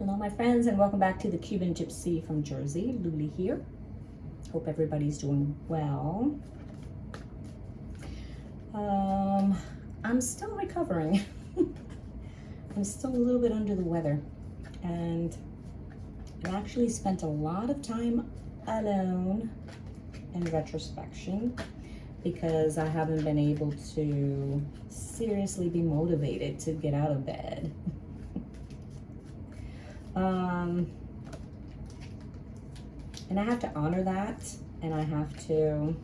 Hello my friends, and welcome back to the Cubangypsy from Jersey. Luli here. Hope everybody's doing well. I'm still recovering. I'm still a little bit under the weather, and I actually spent a lot of time alone in retrospection because I haven't been able to seriously be motivated to get out of bed. And I have to honor that, and I have to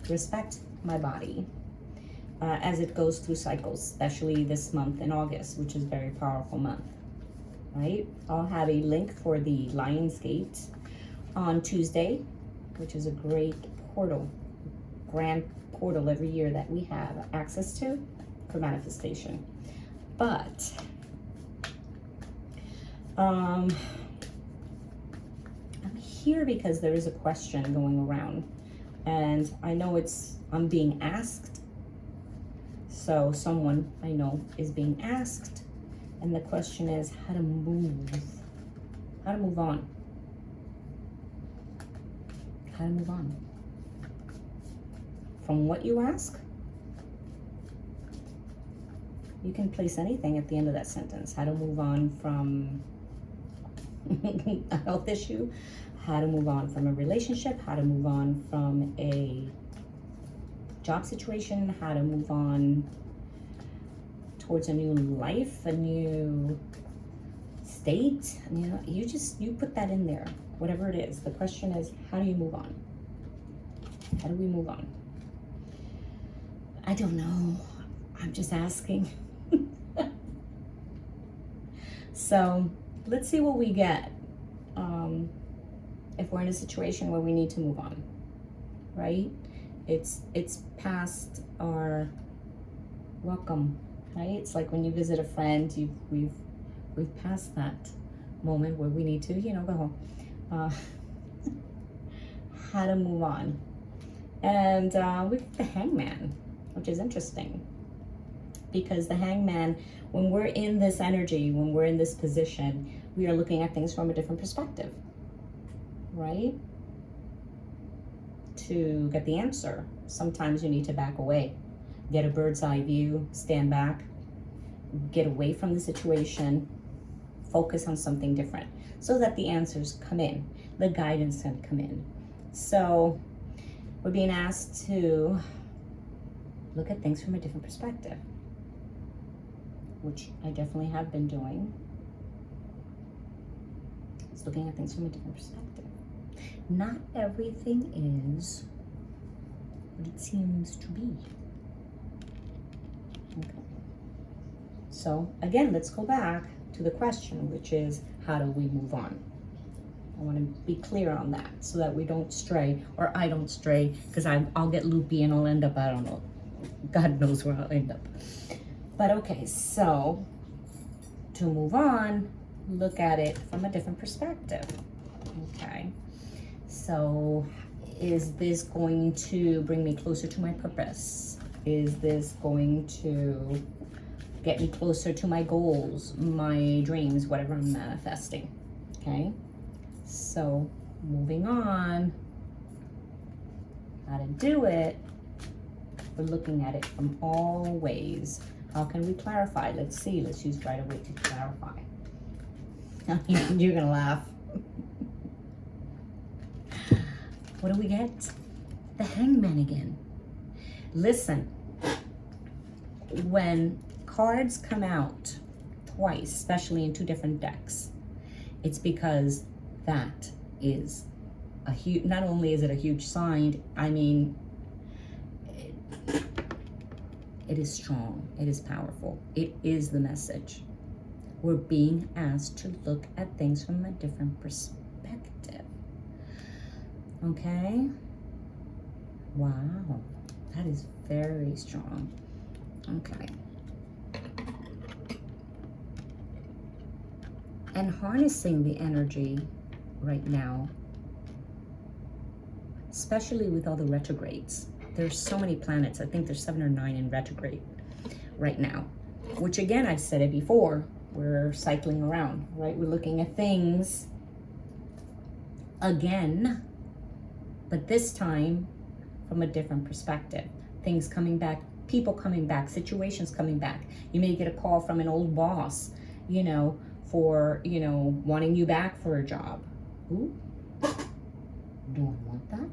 respect my body as it goes through cycles, especially this month in August, which is a very powerful month, right? I'll have a link for the Lion's Gate on Tuesday, which is a great portal, grand portal every year that we have access to for manifestation. But I'm here because there is a question going around, and I know I'm being asked. So someone I know is being asked, and the question is how to move on. How to move on from what you ask. You can place anything at the end of that sentence. How to move on from a health issue, how to move on from a relationship, how to move on from a job situation, how to move on towards a new life, a new state. You know, you put that in there, whatever it is. The question is, how do you move on? How do we move on? I don't know. I'm just asking. So let's see what we get if we're in a situation where we need to move on, right? It's past our welcome, right? It's like when you visit a friend, we've passed that moment where we need to, go home. How to move on. And we've got the Hangman, which is interesting, because the Hangman, when we're in this energy, when we're in this position, we are looking at things from a different perspective, right? To get the answer, sometimes you need to back away, get a bird's eye view, stand back, get away from the situation, focus on something different so that the answers come in, the guidance can come in. So we're being asked to look at things from a different perspective, which I definitely have been doing. It's looking at things from a different perspective. Not everything is what it seems to be. Okay. So again, let's go back to the question, which is, how do we move on? I want to be clear on that so that we don't stray, or I don't stray, because I'll get loopy and I'll end up, I don't know, God knows where I'll end up. But okay, so to move on, look at it from a different perspective. Okay, so is this going to bring me closer to my purpose? Is this going to get me closer to my goals, my dreams, whatever I'm manifesting? Okay, so moving on, how to do it, we're looking at it from all ways. How can we clarify? Let's see. Let's use right away to clarify. You're gonna laugh. What do we get? The Hangman again. Listen, when cards come out twice, especially in two different decks, it's because that is a huge, not only is it a huge sign, I mean, it is strong, it is powerful, it is the message. We're being asked to look at things from a different perspective. Okay? Wow, that is very strong. Okay. And harnessing the energy right now, especially with all the retrogrades. There's so many planets. I think there's 7 or 9 in retrograde right now, which again, I've said it before, We're cycling around, right? We're looking at things again, but this time from a different perspective. Things coming back, people coming back, situations coming back. You may get a call from an old boss, you know, for, you know, wanting you back for a job. Ooh, do I want that?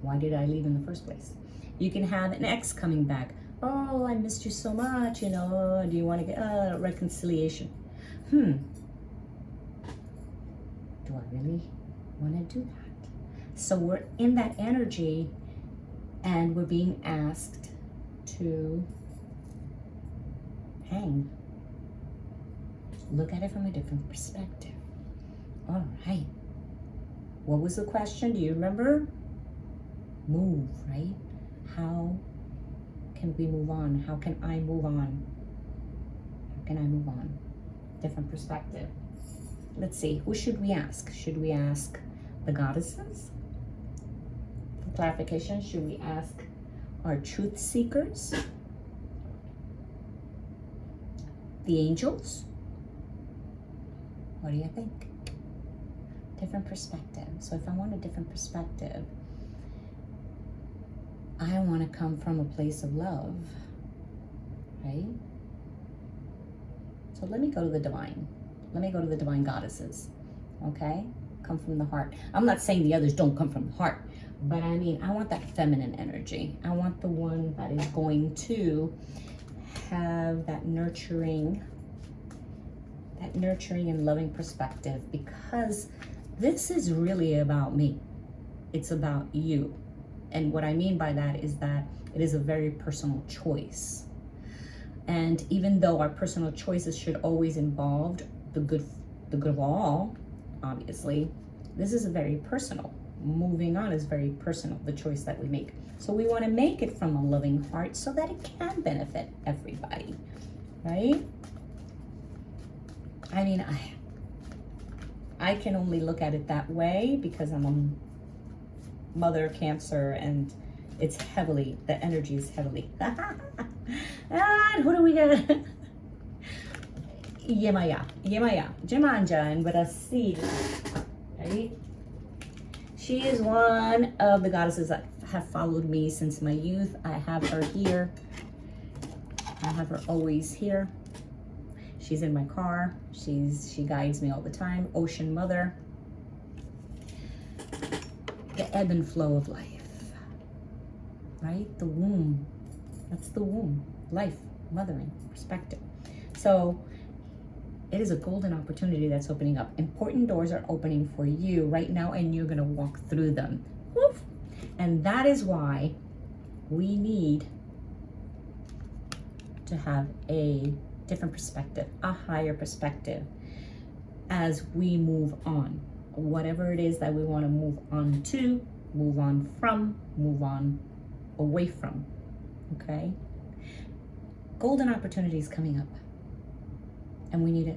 Why did I leave in the first place? You can have an ex coming back. Oh, I missed you so much, you know, do you want to get a reconciliation? Do I really want to do that? So we're in that energy and we're being asked to hang. Look at it from a different perspective. All right. What was the question? Do you remember? Move, right? How can we move on? How can I move on? How can I move on? Different perspective. Let's see, who should we ask? Should we ask the goddesses? For clarification, should we ask our truth seekers? The angels? What do you think? Different perspective. So if I want a different perspective, I want to come from a place of love, right? So let me go to the divine. Let me go to the divine goddesses, okay? Come from the heart. I'm not saying the others don't come from the heart, but I mean, I want that feminine energy. I want the one that is going to have that nurturing and loving perspective, because this is really about me. It's about you. And what I mean by that is that it is a very personal choice. And even though our personal choices should always involve the good of all, obviously, this is a very personal. Moving on is very personal, the choice that we make. So we want to make it from a loving heart so that it can benefit everybody, right? I mean, I can only look at it that way because I'm a mother Cancer, and it's heavily, the energy is heavily. And who do we got? Yemaya, Jemanja and Brasil, right? She is one of the goddesses that have followed me since my youth. I have her here. I have her always here. She's in my car. She guides me all the time. Ocean Mother. The ebb and flow of life, right? The womb. That's the womb. Life, mothering, perspective. So it is a golden opportunity that's opening up. Important doors are opening for you right now, and you're going to walk through them. Woof. And that is why we need to have a different perspective, a higher perspective as we move on. Whatever it is that we want to move on to, move on from, move on away from, okay? Golden opportunities coming up, and we need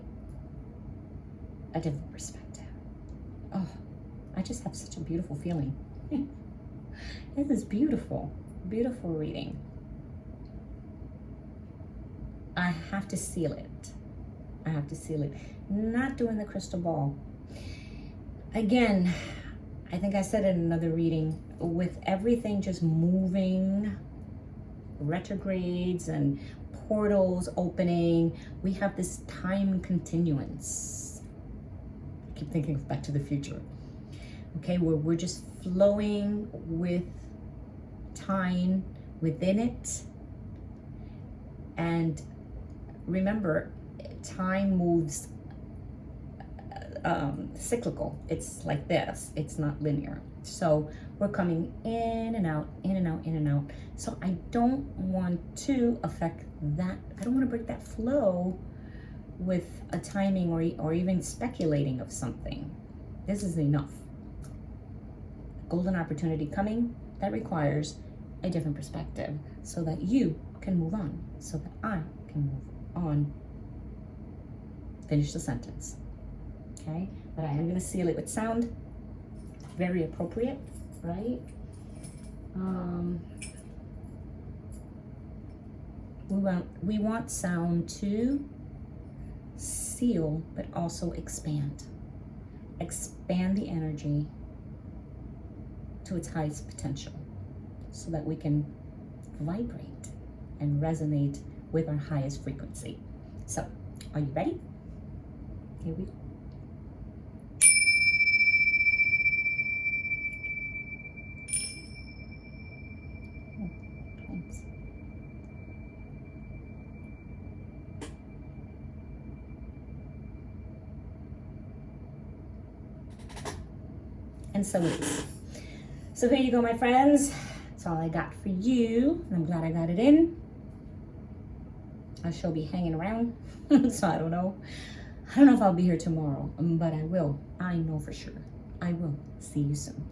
a different perspective. Oh, I just have such a beautiful feeling. It is beautiful, beautiful reading. I have to seal it. I have to seal it. Not doing the crystal ball. Again, I think I said in another reading, with everything just moving, retrogrades and portals opening, we have this time continuance. I keep thinking of Back to the Future. Okay, where we're just flowing with time within it. And remember, time moves cyclical. It's like this. It's not linear. So we're coming in and out, in and out, in and out. So I don't want to affect that. I don't want to break that flow with a timing or even speculating of something. This is enough. Golden opportunity coming that requires a different perspective so that you can move on, so that I can move on. Finish the sentence. Okay, but I am going to seal it with sound. Very appropriate, right? We want sound to seal, but also expand. Expand the energy to its highest potential so that we can vibrate and resonate with our highest frequency. So, are you ready? Here we go. Oh, thanks. And so it is. So here you go, my friends. That's all I got for you. And I'm glad I got it in. I shall be hanging around. So I don't know. I don't know if I'll be here tomorrow, but I will. I know for sure. I will. See you soon.